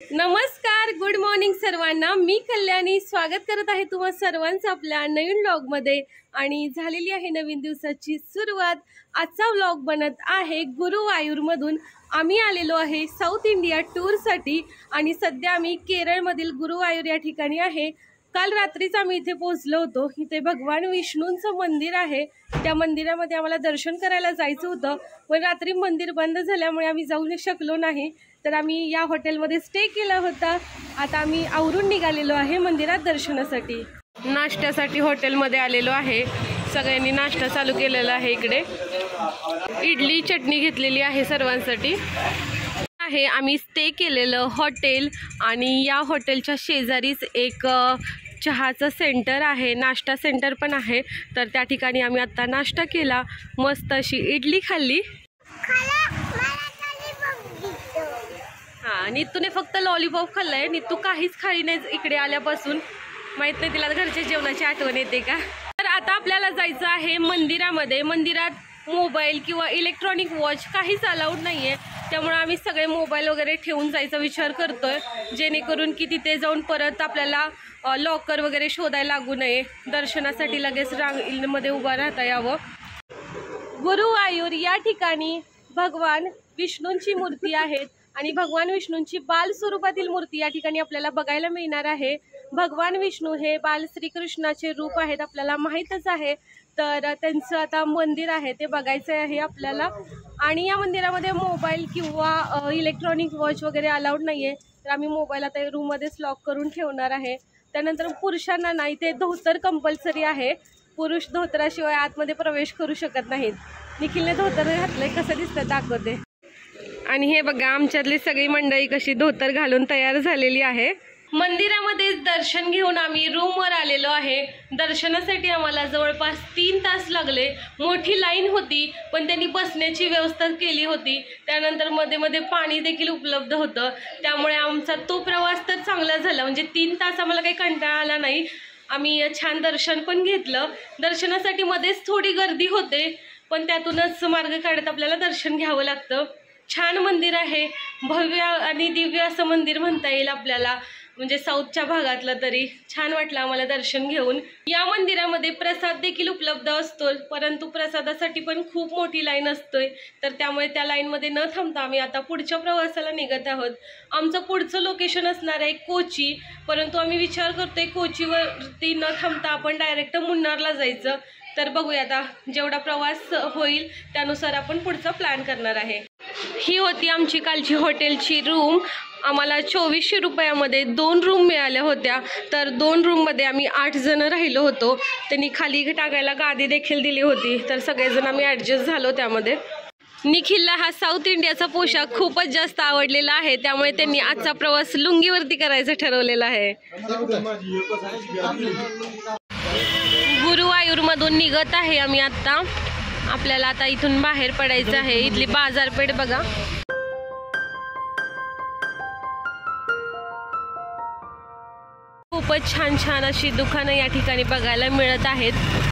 नमस्कार, good morning सर्वांना। मी कल्याणी स्वागत करत आहे तुम्हा सर्वांचं आपल्या नवीन व्लॉग मध्ये। आणि झालेली आहे नवीन दिवसाची सुरुवात। आजचा व्लॉग बनत आहे गुरुवायूर मधून। आम्ही आलेलो आहे साऊथ इंडिया टूर साठी आणि सध्या आम्ही केरळ मधील गुरुवायूर या ठिकाणी आहे। काल रात्रीच आम्ही इथे पोहोचलो होतो। इथे भगवान विष्णूंचं मंदिर आहे। त्या मंदिरामध्ये आम्हाला दर्शन करायला जायचं होतं, पण रात्री मंदिर बंद झाल्यामुळे आम्ही जाऊ शकलो नाही। तर आम्ही या हॉटेलमध्ये स्टे केला होता। आता आम्ही आवरून निघालेलो आहे मंदिरात दर्शनासाठी। नाश्त्यासाठी हॉटेलमध्ये आलेलो आहे। सगळ्यांनी नाश्ता चालू केलेला आहे। इकडे इडली चटणी घेतलेली आहे सर्वांसाठी। आहे आम्ही स्टे केलेलं हॉटेल आणि या हॉटेलच्या शेजारीच एक चहाचं सेंटर आहे, नाश्ता सेंटर पण आहे। तर त्या ठिकाणी आम्ही आता नाश्ता केला, मस्त अशी इडली खाल्ली। हा, नितूने फक्त लॉलीपॉप खाल्लाय। नितू काहीच खाली नाही इकडे आल्यापासून। माहित नाही तिला घरच्या जेवणाची आठवण येते का। तर आता आपल्याला जायचं आहे मंदिरामध्ये। मंदिरात मोबाईल किंवा इलेक्ट्रॉनिक वॉच काहीच अलाउड नाहीये, त्यामुळे आम्ही सगळे मोबाईल वगैरे ठेवून जायचा विचार करतोय, जेणेकरून की तिथे जाऊन परत आपल्याला लॉकर वगैरे शोधायला लागू नये। दर्शनासाठी लगेच रांगेमध्ये उभा राहता यावं। गुरुवायूर या ठिकाणी भगवान विष्णूंची मूर्ती आहे आणि भगवान विष्णूंची बाल स्वरूपातील मूर्ती या ठिकाणी आपल्याला बघायला मिळणार आहे। भगवान विष्णू हे बाल श्रीकृष्णाचे रूप आहेत, आपल्याला माहीतच आहे। तर त्यांचं आता मंदिर आहे ते बघायचं आहे आपल्याला। आणि या मंदिरामध्ये मोबाईल किंवा इलेक्ट्रॉनिक वॉच वगैरे अलाउड नाहीये, तर आम्ही मोबाईल आता रूममध्येच लॉक करून ठेवणार आहे। त्यानंतर पुरुषांना नाही, ते धोतर कंपल्सरी आहे। पुरुष धोतराशिवाय आतमध्ये प्रवेश करू शकत नाहीत। निखिलने धोतर घातलंय, कसं दिसतं दाखवते। आणि हे बघा आमच्यातली सगळी मंडळी कशी धोतर घालून तयार झालेली आहे। मंदिरामध्ये दर्शन घेऊन आम्ही रूमवर आलेलो आहे। दर्शनासाठी आम्हाला जवळपास 3 तास लागले। मोठी लाईन होती, पण त्यांनी बसण्याची व्यवस्था केली होती। त्यानंतर मध्ये मध्ये पाणी देखील उपलब्ध होतं, त्यामुळे आमचा तो प्रवास तर चांगला झाला। म्हणजे 3 तास आम्हाला काही कंटाळा आला नाही। आम्ही छान दर्शन पण घेतलं। दर्शनासाठी मध्येच थोडी गर्दी होते, पण त्यातूनच मार्ग काढत आपल्याला दर्शन घ्यावं लागतं। छान मंदिर आहे, भव्य आणि दिव्य असं मंदिर म्हणता येईल आपल्याला, म्हणजे साऊथच्या भागातलं। तरी छान वाटलं आम्हाला दर्शन घेऊन। या मंदिरामध्ये प्रसाद देखील उपलब्ध असतो, परंतु प्रसादासाठी पण खूप मोठी लाईन असतोय। तर त्यामुळे त्या लाईनमध्ये न थांबता आम्ही आता पुढच्या प्रवासाला निघत आहोत। आमचं पुढचं लोकेशन असणार आहे कोची, परंतु आम्ही विचार करतोय कोचीवरती न थांबता आपण डायरेक्ट मुन्नारला जायचं। तर बघूया आता जेवढा प्रवास होईल त्यानुसार आपण पुढचा प्लॅन करणार आहे। ही होती आमची कालची हॉटेलची रूम। आम्हाला 2400 रुपयामध्ये 2 रूम मिळाल्या होत्या। तर 2 रूममध्ये आम्ही 8 जण राहिलो होतो। त्यांनी खाली टाकायला गादी देखील दिली होती, तर सगळेजण आम्ही ॲडजस्ट झालो त्यामध्ये। निखिलला हा साऊथ इंडियाचा पोशाख खूपच जास्त आवडलेला आहे, त्यामुळे त्यांनी आजचा प्रवास लुंगीवरती करायचा ठरवलेला आहे। गुरुवायूरमधून निघत आहे आम्ही आता। आपल्याला आता इथून बाहेर पडायचं आहे। इथली बाजारपेठ बघा। खूपच छान छान अशी दुकानं या ठिकाणी बघायला मिळत आहेत।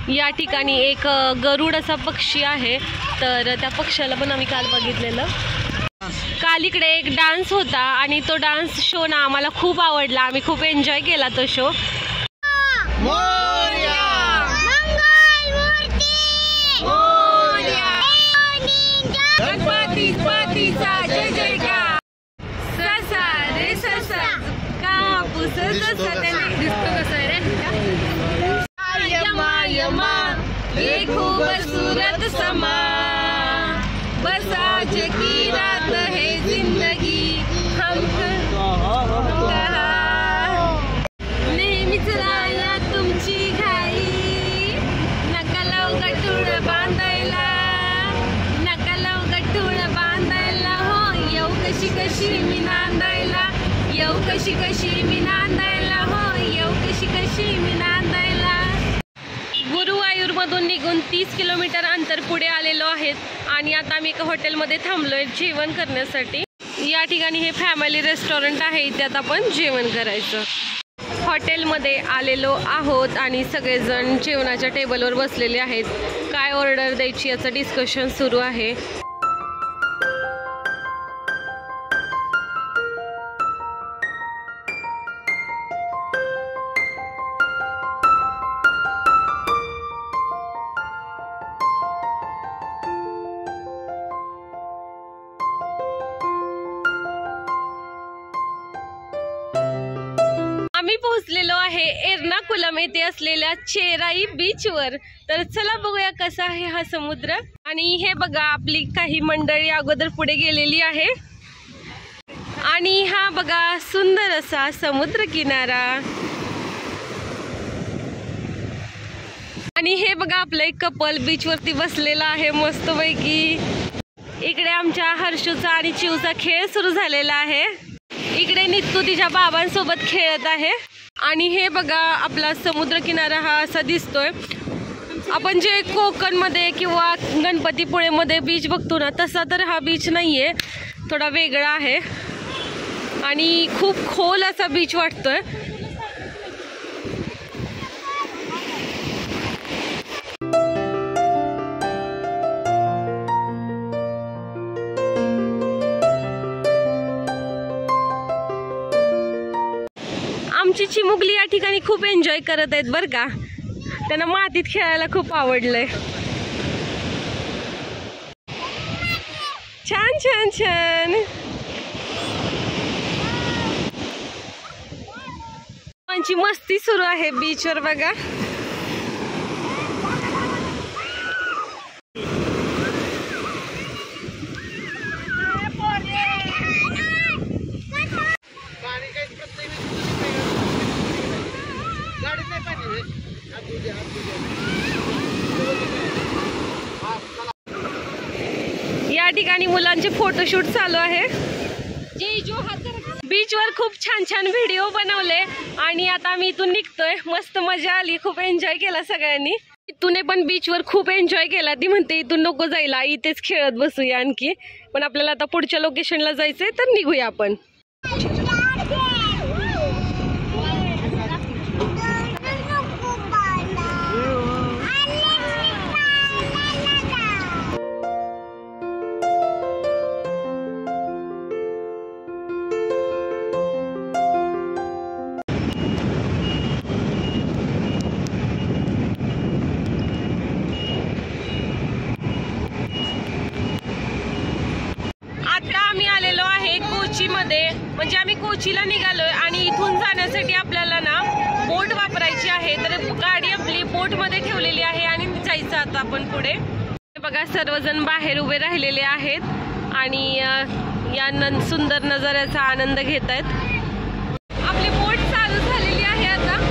या ठिकाणी एक गरुड असा पक्षी आहे, तर त्या पक्षाला पण आम्ही काल बघितलेलं। काल इकडे एक डान्स होता आणि तो डान्स शो ना आम्हाला खूप आवडला। आम्ही खूप एन्जॉय केला तो शो। ये खूबसूरत समा बसा की रात है जिंदगी हम नेहमीच राया तुमची घाई नका लावू गठुड बांधायला, नका लावू गठुड बांधायला। हो येऊ कशी कशी मी नांदायला, येऊ कशी कशी मी नांदायला, हो येऊ कशी कशी मी नांदायला। गुरुवायूरमधून निघून 30 किलोमीटर अंतर पुढे आलेलो आहेत आणि आता आम्ही एका हॉटेलमध्ये थांबलोय जेवण करण्यासाठी। या ठिकाणी हे फॅमिली रेस्टॉरंट आहे, त्यात आपण जेवण करायचं. हॉटेलमध्ये आलेलो आहोत आणि सगळेजण जेवणाच्या टेबलवर बसलेले आहेत. काय ऑर्डर द्यायची याचं डिस्कशन सुरू आहे. आम्ही पोहोचलेलो आहे एर्नाकुलम येथे असलेल्या चेराई बीचवर. तर चला बघूया कसा आहे हा समुद्र. आणि हे बघा आपली काही मंडळी अगोदर पुढे गेलेली आहे. आणि हा बघा सुंदर असा समुद्र किनारा. आणि हे बघा आपलं एक कपल बीच वरती बसलेला आहे मस्तपैकी. इकडे आमच्या हर्षूचा आणि चिवचा खेळ सुरू झालेला आहे. इकडे नित्तू तिच्या बाबांसोबत खेळत आहे. आणि हे बघा आपला समुद्र किनारा हा असा दिसतोय. आपण जे कोकणमध्ये किंवा गणपतीपुळेमध्ये बीच बघतो ना, तसा तर हा बीच नाहीये, थोडा वेगळा आहे आणि खूप खोल असा बीच वाटतोय. आमची चिमुकली या ठिकाणी खूप एन्जॉय करत आहेत बरं का. त्यांना मातीत खेळायला खूप आवडलंय. छान छान छान. आमची मस्ती सुरू आहे बीचवर बघा. या ठिकाणी मुलांचे फोटोशूट चालू आहे. बीचवर खूप छान छान व्हिडिओ बनवले आणि आता आम्ही इथून निघतोय. मस्त मजा आली, खूप एन्जॉय केला सगळ्यांनी. इथून पण बीचवर खूप एन्जॉय केला. ती म्हणते इथून नको जायला, इथेच खेळत बसूया आणखी. पण आपल्याला आता पुढच्या लोकेशनला जायचंय, तर निघूया आपण. कोचीमध्ये, म्हणजे आम्ही कोचीला निघालोय आणि इथून जाण्यासाठी आपल्याला ना बोट वापरायची आहे. तर गाडी आपली बोट मध्ये ठेवलेली आहे आणि जायचं आता आपण पुढे. बघा सर्वजण बाहेर उभे राहिलेले आहेत आणि या सुंदर नजाऱ्याचा आनंद घेत आहेत. आपली बोट चालू झालेली आहे आता.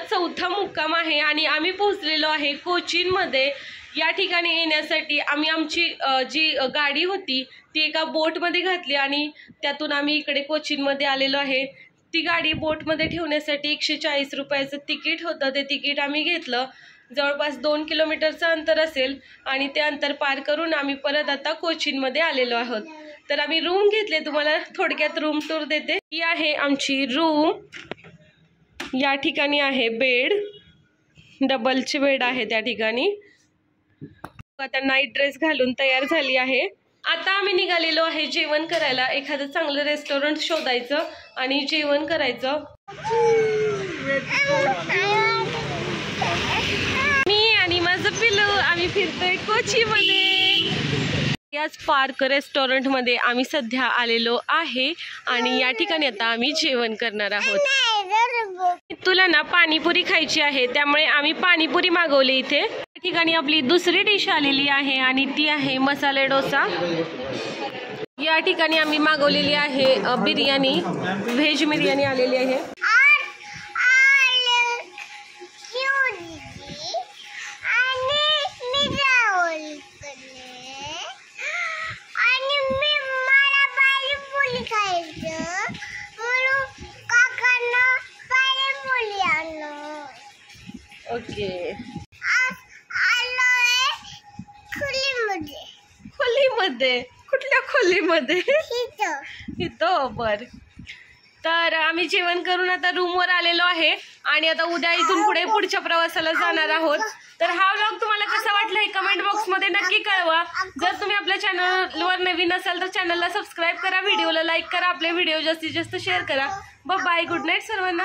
चौथा मुक्काम आहे आणि आम्ही पोहोचलेलो आहे कोचीन मध्ये. या ठिकाणी येण्यासाठी आम्ही आमची जी गाडी होती ती एका बोट मध्ये घातली आणि त्यातून आम्ही इकडे कोचीन मध्ये आलेलो आहे. ती गाडी बोट मध्ये ठेवण्यासाठी 140 रुपयाचं तिकीट होतं. ते तिकीट आम्ही घेतलं. जवळपास 2 किलोमीटरचं अंतर असेल आणि ते अंतर पार करून आम्ही परत आता कोचीन मध्ये आलेलो आहोत. तर आम्ही रूम घेतले. तुम्हाला थोडक्यात रूम टूर देते. ही आहे आमची रूम. या ठिकाणी आहे बेड, डबलचे बेड आहे त्या ठिकाणी. आता नाईट ड्रेस घालून तयार झाली आहे. आता आम्ही निघालेलो आहे जेवण करायला. एखादं चांगलं रेस्टॉरंट शोधायचं आणि जेवण करायचं. मी आणि माझं पिल्लू आम्ही फिरतोय कोची मध्ये. याच पार्क रेस्टॉरंट मध्ये आम्ही सध्या आलेलो आहे आणि या ठिकाणी आता आम्ही जेवण करणार आहोत. तुला ना पाणीपुरी खायची आहे त्यामुळे आम्ही पाणीपुरी मागवली इथे. या ठिकाणी आपली दुसरी डिश आलेली आहे आणि ती आहे मसाले डोसा. या ठिकाणी आम्ही मागवलेली आहे बिर्याणी, व्हेज बिर्याणी आलेली आहे. ओके खोलीमध्ये कुठल्या खोलीमध्ये इथं बर. तर आम्ही जेवण करून आता रूमवर आलेलो आहे आणि आता उद्या इथून पुढे पुढच्या प्रवासाला जाणार आहोत. तर हा व्लॉग तुम्हाला कसा वाटला हे कमेंट बॉक्समध्ये नक्की कळवा. जर तुम्ही आपल्या चॅनलवर नवीन असाल तर चॅनलला सबस्क्राईब करा, व्हिडिओला लाईक करा, आपले व्हिडिओ जास्तीत जास्त शेअर करा. बाय, गुड नाईट सर्वांना.